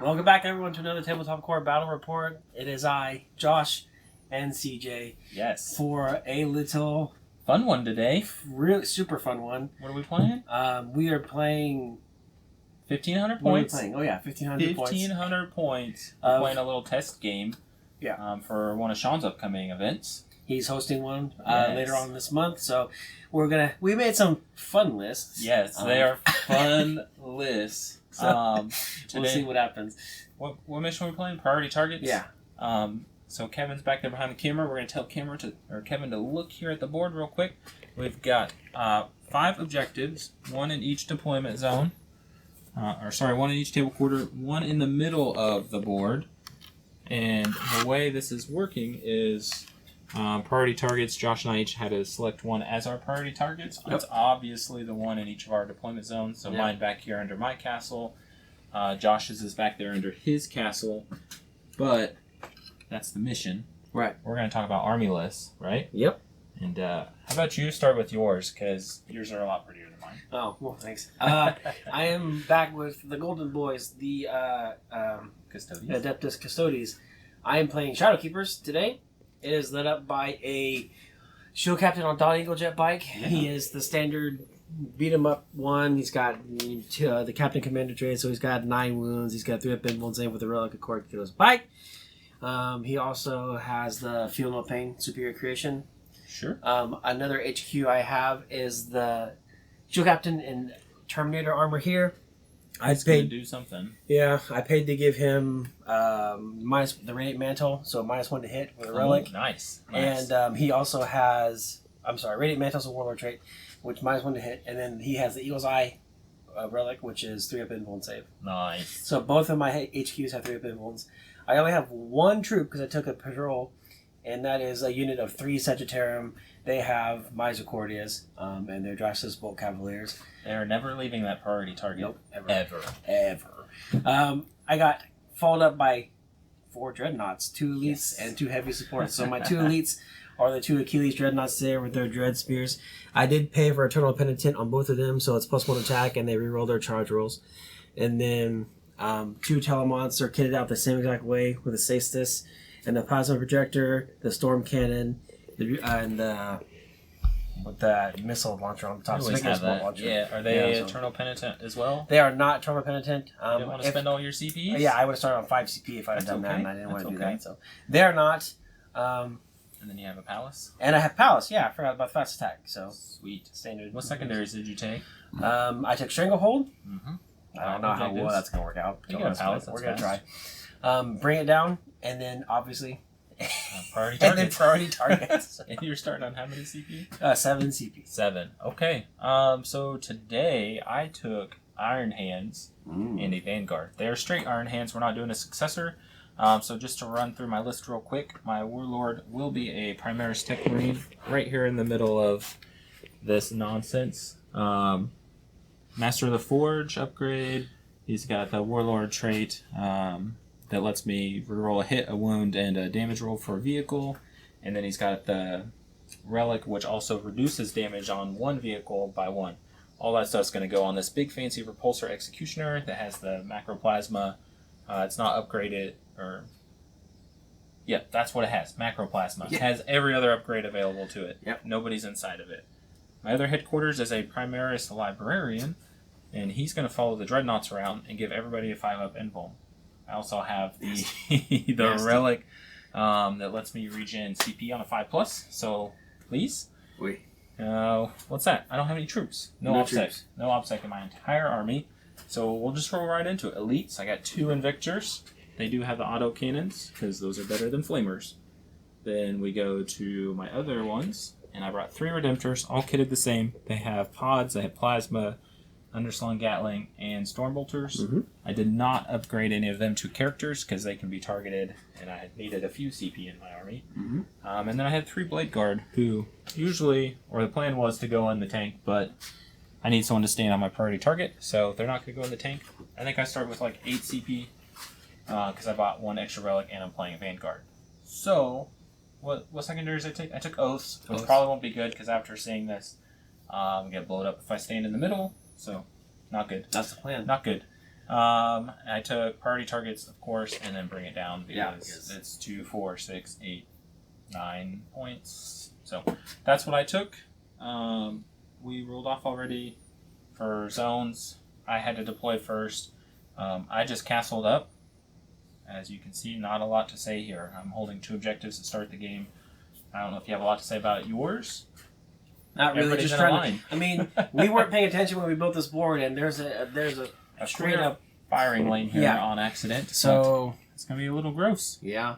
Welcome back, everyone, to another Tabletop Core Battle Report. It is I, Josh, and CJ. Yes. For a little... fun one today. Really super fun one. What are we playing? We are playing... 1,500 points. What are we playing? Oh, yeah, 1,500 points. 1,500 points. We're playing a little test game. Yeah. For one of Sean's upcoming events. He's hosting one Yes. later on this month, so we made some fun lists. Yes, they are fun lists. So, Today, we'll see what happens. What mission are we playing? Priority targets? Yeah. So Kevin's back there behind the camera. We're going to tell Kevin to look here at the board real quick. We've got 5 objectives, 1 in each deployment zone. 1 in each table quarter, 1 in the middle of the board. And the way this is working is priority targets. Josh and I each had to select one as our priority targets. Yep. It's obviously the one in each of our deployment zones. So mine back here under my castle. Josh's is back there under his castle. But that's the mission. Right. We're going to talk about army lists, right? Yep. And how about you start with yours, because yours are a lot prettier than mine. Oh, well, thanks. I am back with the Golden Boys, the Custodes. Adeptus Custodes. I am playing Shadowkeepers today. It is led up by a show captain on Dawn Eagle jet bike. Yeah. He is the standard beat 'em up one. He's got the captain commander trait, so he's got 9 wounds. He's got 3 up wounds in with a relic according to his bike. He also has the Feel No Pain Superior Creation. Sure. Another HQ I have is the show captain in Terminator armor here. I paid to do something. Yeah, I paid to give him minus the radiant mantle, so -1 to hit with a relic. Oh, nice. And he also has, radiant mantle's a warlord trait, which -1 to hit, and then he has the Eagle's Eye relic, which is 3 up invuln save. Nice. So both of my HQs have 3 up invulns. I only have 1 troop because I took a patrol, and that is a unit of 3 Sagittarium. They have Misericordias, and they're Drastus Bolt Cavaliers. They're never leaving that priority target. Nope, Ever. I got followed up by 4 dreadnoughts, 2 elites, and 2 heavy supports. So my 2 elites are the 2 Achilles dreadnoughts there with their dread spears. I did pay for Eternal Penitent on both of them, so it's +1 attack, and they reroll their charge rolls. And then 2 Telemonts are kitted out the same exact way with a Cestus, and the Plasma Projector, the Storm Cannon, and with that missile launcher on the top. Always have that. Launcher. Yeah, are they Eternal Penitent as well? They are not Eternal Penitent. You don't want to spend all your CPs? Yeah, I would have started on 5 CP if I had done that, and I didn't want to do that. So they are not. And then you have a Palace? And I have Palace, yeah. I forgot about fast attack. So sweet. Standard. What secondaries did you take? I took Stranglehold. Mm-hmm. I don't know how well that's going to work out. You got a Palace, we're going to try. Bring it down, and then obviously... priority targets. And then priority targets. And you're starting on how many CP? 7 CP. 7. Okay. So today I took Iron Hands and a Vanguard. They're straight Iron Hands. We're not doing a successor. So just to run through my list real quick, my Warlord will be a Primaris Tech Marine right here in the middle of this nonsense. Master of the Forge upgrade. He's got the Warlord trait that lets me reroll a hit, a wound, and a damage roll for a vehicle. And then he's got the Relic, which also reduces damage on 1 vehicle by 1. All that stuff's going to go on this big fancy Repulsor Executioner that has the Macroplasma. It's not upgraded, or... Yeah, that's what it has, Macroplasma. Yeah. It has every other upgrade available to it. Yep. Nobody's inside of it. My other headquarters is a Primaris Librarian, and he's going to follow the Dreadnoughts around and give everybody a 5-up invuln. I also have the Relic that lets me regen CP on a 5+. So, please. Wait. What's that? I don't have any troops. No OBSEC. No OBSEC in my entire army. So we'll just roll right into it. Elites. I got 2 Invictors. They do have the auto cannons because those are better than Flamers. Then we go to my other ones, and I brought 3 Redemptors, all kitted the same. They have pods. They have plasma, Underslung Gatling, and Stormbolters. Mm-hmm. I did not upgrade any of them to characters because they can be targeted, and I needed a few CP in my army. Mm-hmm. And then I had 3 Blade Guard, who usually, or the plan was to go in the tank, but I need someone to stand on my priority target, so they're not going to go in the tank. I think I start with like 8 CP because I bought 1 extra relic and I'm playing a Vanguard. So, what secondaries did I take? I took Oaths, which probably won't be good because after seeing this, I'm going to get blown up if I stand in the middle. So, not good. That's the plan. Not good. I took priority targets, of course, and then bring it down because it's 2, 4, 6, 8, 9 points. So that's what I took. We rolled off already for zones. I had to deploy first. I just castled up. As you can see, not a lot to say here. I'm holding 2 objectives to start the game. I don't know if you have a lot to say about yours. Not really. Just trying to, I mean, we weren't paying attention when we built this board, and there's a straight up firing lane here on accident. So it's gonna be a little gross. Yeah.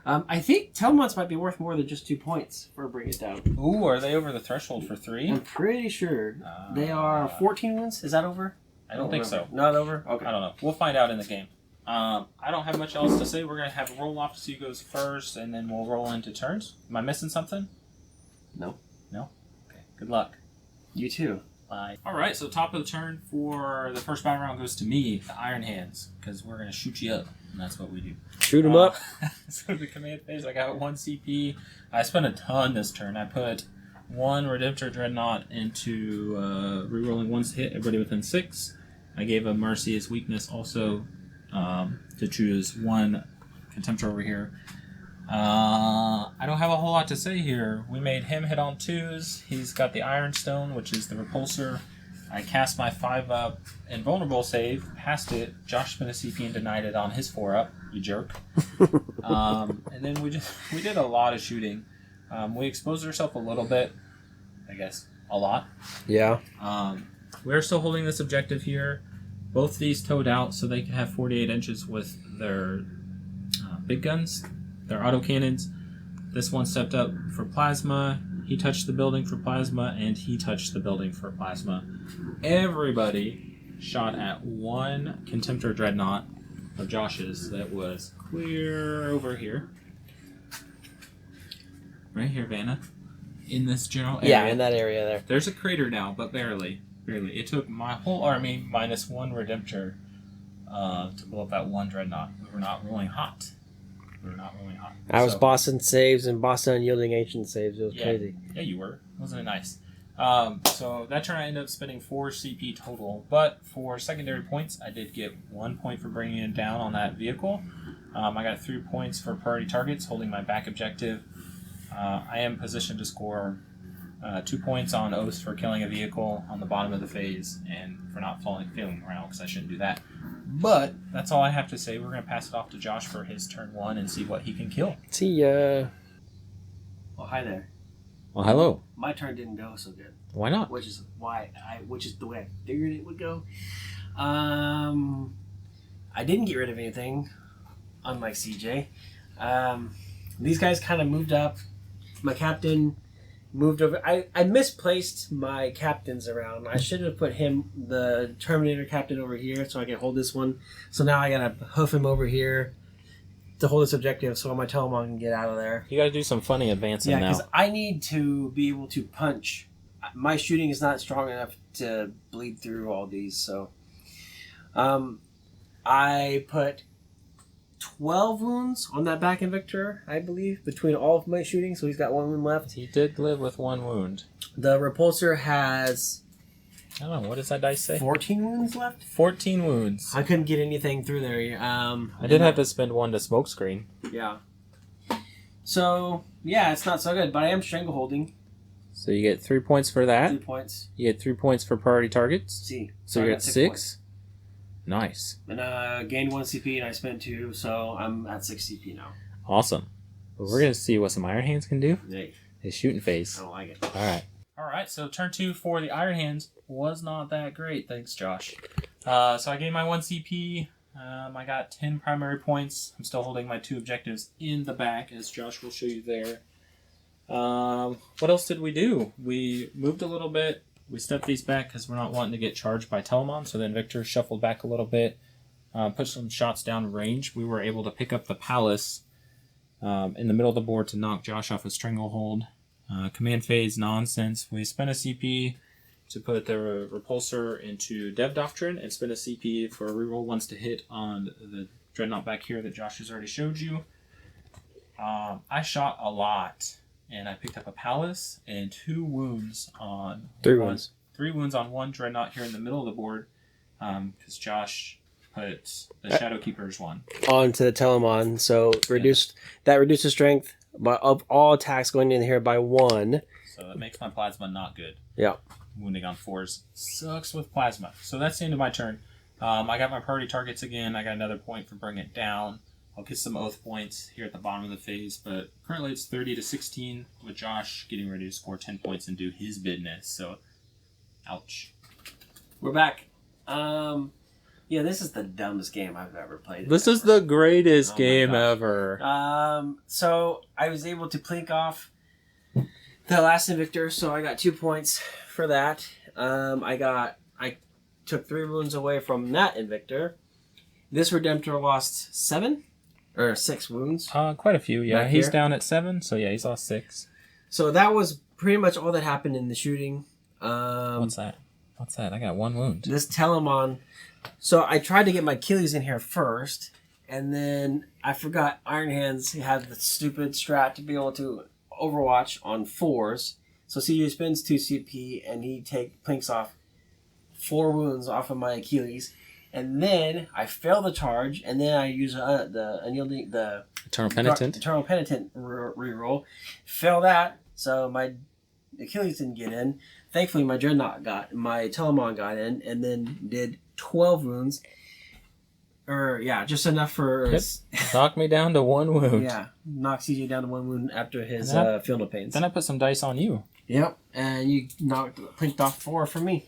I think Telmonts might be worth more than just 2 points for Bring It Down. Ooh, are they over the threshold for 3? I'm pretty sure. They are 14 wins. Is that over? I don't think so. Not over? Okay. I don't know. We'll find out in the game. I don't have much else to say. We're going to have a roll off to see who goes first, and then we'll roll into turns. Am I missing something? No. No? Okay. Good luck. You too. Bye. Alright, so top of the turn for the first battle round goes to me, the Iron Hands, because we're going to shoot you up, and that's what we do. Shoot them up. So the command phase, I got 1 CP. I spent a ton this turn. I put 1 Redemptor Dreadnought into rerolling 1s to hit everybody within 6. I gave a Mercy as weakness also to choose 1 Contemptor over here. I don't have a whole lot to say here. We made him hit on 2s. He's got the Iron Stone, which is the repulsor. I cast my 5-up invulnerable save, passed it. Josh spent a CP and denied it on his 4-up. You jerk. And then we did a lot of shooting. We exposed ourselves a little bit. I guess a lot. Yeah. We're still holding this objective here. Both these towed out so they can have 48 inches with their big guns, their autocannons. This one stepped up for plasma. He touched the building for plasma, and he touched the building for plasma. Everybody shot at 1 Contemptor Dreadnought of Josh's that was clear over here. Right here, Vanna. In this general area. Yeah, in that area there. There's a crater now, but barely. Barely. It took my whole army minus 1 Redemptor to blow up that 1 Dreadnought. We were not rolling hot. I was bossing saves and bossing unyielding ancient saves. It was crazy. Yeah, you were. Wasn't it nice? So that turn I ended up spending 4 CP total. But for secondary points, I did get 1 point for bringing it down on that vehicle. I got 3 points for priority targets, holding my back objective. I am positioned to score 2 points on oaths for killing a vehicle on the bottom of the phase and for not failing around because I shouldn't do that. But that's all I have to say. We're going to pass it off to Josh for his turn 1 and see what he can kill. See ya. Well, hi there. Well, hello. My turn didn't go so good. Why not? Which is the way I figured it would go. I didn't get rid of anything, unlike CJ. These guys kind of moved up. My captain moved over. I misplaced my captains around. I should have put him, the Terminator captain, over here so I can hold this one. So now I gotta hoof him over here to hold this objective so my Telemon can get out of there. You gotta do some funny advancing now. Yeah, because I need to be able to punch. My shooting is not strong enough to bleed through all these, so I put 12 wounds on that back Invictor, I believe, between all of my shooting, so he's got 1 wound left. He did live with 1 wound. The Repulsor has... I don't know, what does that dice say? 14 wounds left? 14 wounds. I couldn't get anything through there. I did have to spend 1 to smokescreen. Yeah. So, yeah, it's not so good, but I am strangle holding. So you get 3 points for that. 3 points. You get 3 points for priority targets. See. So you get 6. Nice. And gained 1 CP and I spent 2, so I'm at 6 CP now. Awesome. Well, we're going to see what some Iron Hands can do. Hey. His shooting phase. I don't like it. Alright, so turn 2 for the Iron Hands was not that great. Thanks, Josh. So I gained my 1 CP. I got 10 primary points. I'm still holding my 2 objectives in the back, as Josh will show you there. What else did we do? We moved a little bit. We stepped these back because we're not wanting to get charged by Telemon, so then Victor shuffled back a little bit, put some shots down range. We were able to pick up the Palace in the middle of the board to knock Josh off a stranglehold. Command phase nonsense. We spent a CP to put the Repulsor into Dev Doctrine and spent a CP for a reroll 1s to hit on the Dreadnought back here that Josh has already showed you. I shot a lot. And I picked up a Palace and 2 wounds on... 3 wounds. 3 wounds on 1 Dreadnought here in the middle of the board. Because Josh put the Shadow Keeper's one onto the Telemon. So that reduces strength of all attacks going in here by 1. So that makes my plasma not good. Yeah. Wounding on 4s sucks with plasma. So that's the end of my turn. I got my priority targets again. I got another point for bringing it down. I'll get some oath points here at the bottom of the phase, but currently it's 30-16 with Josh getting ready to score 10 points and do his business. So, ouch. We're back. Yeah, this is the dumbest game I've ever played. This is the greatest game ever. So I was able to plink off the last Invictor, so I got 2 points for that. I took 3 wounds away from that Invictor. This Redemptor lost 6 wounds. Quite a few, yeah. Back He's here. down at 7, so yeah, he's lost 6. So that was pretty much all that happened in the shooting. What's that? I got 1 wound. This Telemon. So I tried to get my Achilles in here first, and then I forgot Iron Hands had the stupid strat to be able to Overwatch on 4s. So CJ spends 2 CP, and he plinks off 4 wounds off of my Achilles. And then I fail the charge, and then I use the Eternal Penitent. Eternal Penitent reroll. Fail that, so my Achilles didn't get in. Thankfully, my Telemon got in, and then did 12 wounds. Just enough for... Yep. Knock me down to 1 wound. Yeah, knock CJ down to 1 wound after his Field of Pains. Then I put some dice on you. Yep, and you plinked off 4 for me.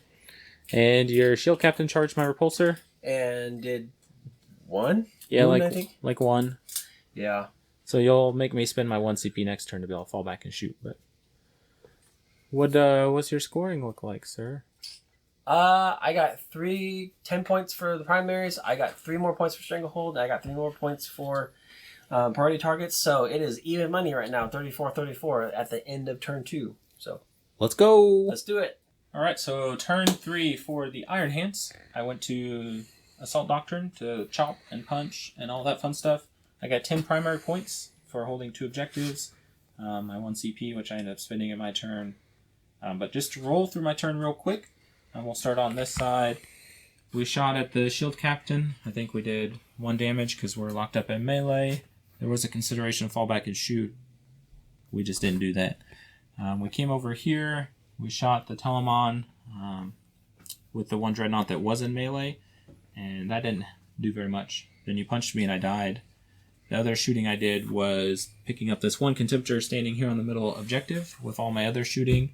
And your Shield Captain charged my Repulsor. And did 1? Yeah, wound, I think? like 1. Yeah. So you'll make me spend my 1 CP next turn to be able to fall back and shoot. But what's your scoring look like, sir? I got 10 points for the primaries. I got 3 more points for Stranglehold. I got 3 more points for priority targets. So it is even money right now, 34-34 at the end of turn 2. So let's go. Let's do it. All right, so turn 3 for the Iron Hands. I went to Assault Doctrine to chop and punch and all that fun stuff. I got 10 primary points for holding 2 objectives. My 1 CP, which I ended up spending in my turn. But just to roll through my turn real quick, and we'll start on this side. We shot at the Shield Captain. I think we did 1 damage because we're locked up in melee. There was a consideration of fall back and shoot. We just didn't do that. We came over here. We shot the Telemon with the 1 Dreadnought that was in melee, and that didn't do very much. Then you punched me and I died. The other shooting I did was picking up this 1 Contemptor standing here on the middle objective with all my other shooting.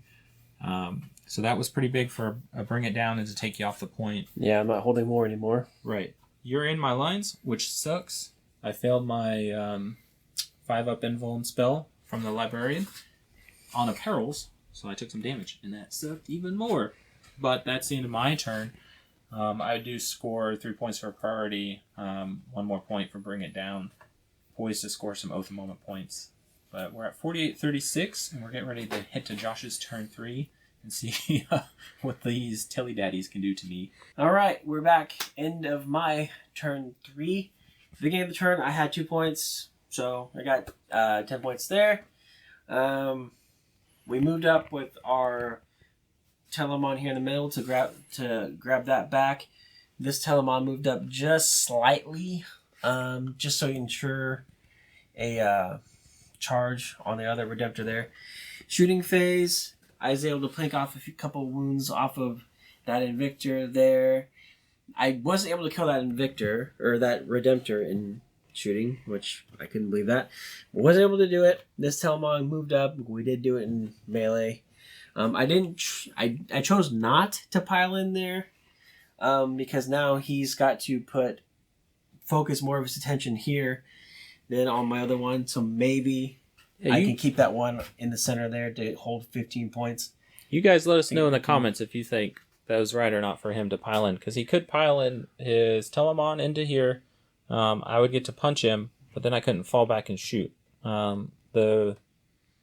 So that was pretty big for a bring it down and to take you off the point. Yeah, I'm not holding more anymore. Right. You're in my lines, which sucks. I failed my 5-up invuln spell from the Librarian on a Perils. So I took some damage, and that sucked even more. But that's the end of my turn. I do score 3 points for priority, 1 more point for bring it down. Poised to score some Oath of Moment points. But we're at 48-36, and we're getting ready to hit to Josh's turn 3 and see what these Telly Daddies can do to me. All right, we're back. End of my turn 3. Beginning of the turn, I had 2 points, so I got 10 points there. We moved up with our Telemon here in the middle to grab that back. This Telemon moved up just slightly, just so you ensure a charge on the other Redemptor there. Shooting phase, I was able to plink off a couple wounds off of that Invictor there. I wasn't able to kill that Invictor, or that Redemptor in shooting, which I couldn't believe that. Wasn't able to do it. This Telemon moved up. We did do it in melee. I chose not to pile in there because now he's got to focus more of his attention here than on my other one. So maybe I can keep that one in the center there to hold 15 points. You guys let us know in the comments if you think that was right or not for him to pile in, because he could pile in his Telemon into here. I would get to punch him, but then I couldn't fall back and shoot. The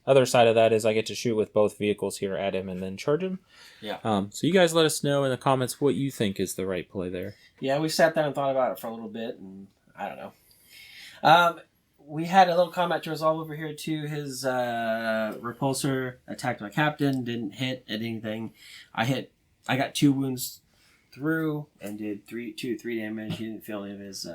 other side of that is I get to shoot with both vehicles here at him and then charge him. Yeah. So you guys let us know in the comments what you think is the right play there. Yeah, we sat there and thought about it for a little bit, and I don't know. We had a little combat to resolve over here too. His repulsor attacked my captain, didn't hit at anything. I got 2 wounds through and did 3 damage. He didn't feel any of his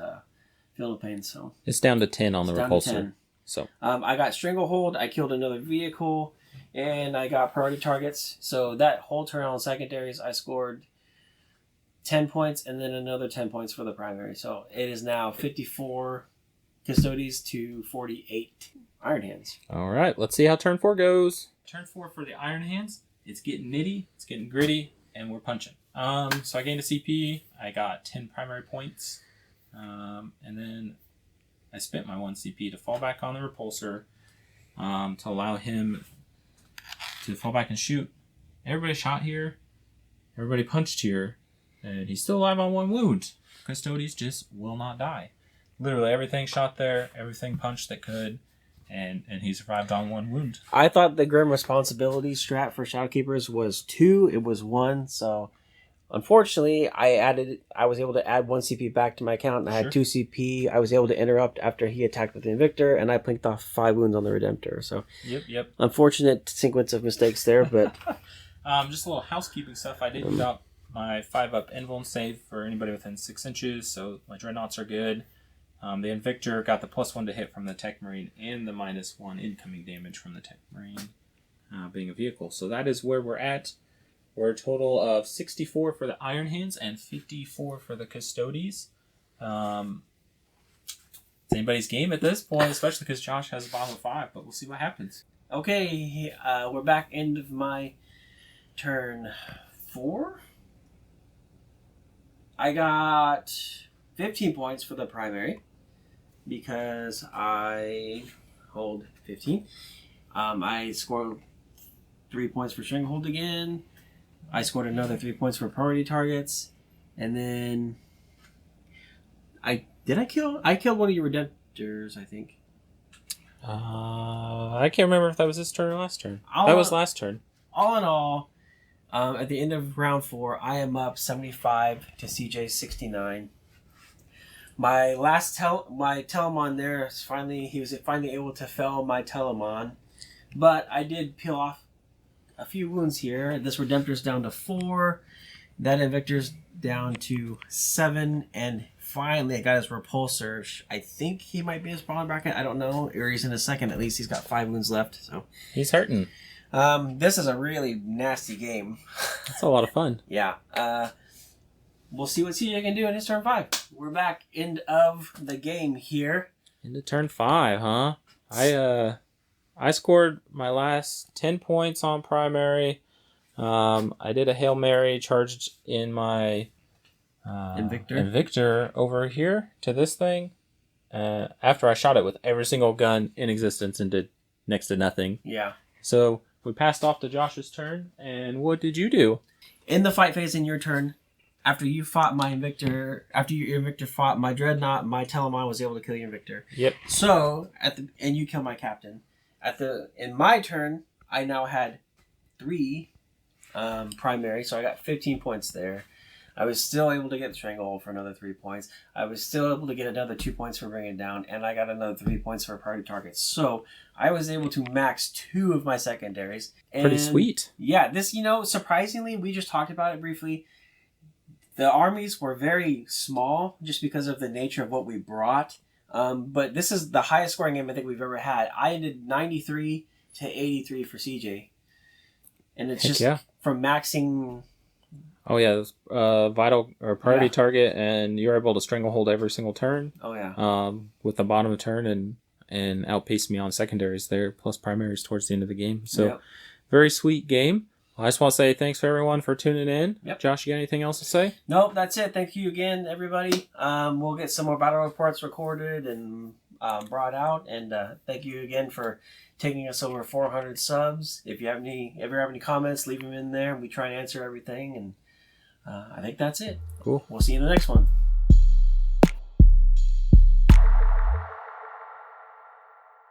feel the pain, so It's down to 10 on the it's down to repulsor. 10. So I got Stranglehold. I killed another vehicle, and I got priority targets. So that whole turn on secondaries, I scored 10 points, and then another 10 points for the primary. So it is now 54 Custodes to 48 Iron Hands. all right, let's see how turn 4 goes. Turn 4 for the Iron Hands. It's getting nitty, it's getting gritty, and we're punching. So I gained a CP. I got 10 primary points, and then I spent my 1 CP to fall back on the repulsor to allow him to fall back and shoot. Everybody shot here. Everybody punched here. And he's still alive on 1 wound. Custodes just will not die. Literally everything shot there. Everything punched that could. And he survived on 1 wound. I thought the Grim Responsibility strat for Shadowkeepers was 2. It was 1. So unfortunately, I was able to add 1 CP back to my account, and I had 2 CP. I was able to interrupt after he attacked with the Invictor, and I plinked off 5 wounds on the Redemptor. So Yep. unfortunate sequence of mistakes there, but Just a little housekeeping stuff. I did drop my 5-up invuln save for anybody within 6 inches, so my dreadnoughts are good. The Invictor got the +1 to hit from the Tech Marine and the -1 incoming damage from the Tech Marine being a vehicle. So that is where we're at. We're a total of 64 for the Iron Hands and 54 for the Custodes. It's anybody's game at this point, especially because Josh has a bottom of 5, but we'll see what happens. okay, we're back end of my turn 4. I got 15 points for the primary because I hold 15. I scored 3 points for Stranglehold again. I scored another 3 points for priority targets, and then I killed one of your Redemptors, I think. I can't remember if that was this turn or last turn. I'll- That was last turn. All in all, at the end of round 4, I am up 75 to CJ 69. My last my Telemon there is he was finally able to fell my Telemon, but I did peel off a few wounds here. This Redemptor's down to 4, that Invictor's down to 7, and finally I got his Repulsor. I think he might be his bottom bracket. I don't know, or he's in his second. At least he's got 5 wounds left. So He's hurting. this is a really nasty game. That's a lot of fun. Yeah. We'll see what CJ can do in his turn 5. We're back end of the game here. Into turn 5, huh? I scored my last 10 points on primary. I did a Hail Mary, charged in my Invictor over here to this thing. After I shot it with every single gun in existence and did next to nothing. Yeah. So we passed off to Josh's turn, and what did you do? In the fight phase in your turn, after you fought my Invictor, after your Invictor fought my Dreadnought, my Telemon was able to kill your Invictor. Yep. So and you killed my Captain. In my turn, I now had 3 primary, so I got 15 points there. I was still able to get Stranglehold for another 3 points. I was still able to get another 2 points for bringing it down, and I got another 3 points for priority targets. So I was able to max 2 of my secondaries. And Pretty sweet. yeah, this, surprisingly, we just talked about it briefly. The armies were very small just because of the nature of what we brought. But this is the highest scoring game I think we've ever had. I ended 93 to 83 for CJ. And it's just from maxing... Oh yeah, it was, vital or priority target, and you're able to Stranglehold every single turn. Oh yeah. With the bottom of turn and outpace me on secondaries there, plus primaries towards the end of the game. So very sweet game. I just want to say thanks for everyone for tuning in. Yep. Josh, you got anything else to say? Nope, that's it. Thank you again, everybody. We'll get some more battle reports recorded and brought out, and thank you again for taking us over 400 subs. If you ever have any comments, leave them in there. We try and answer everything, and I think that's it. Cool. We'll see you in the next one.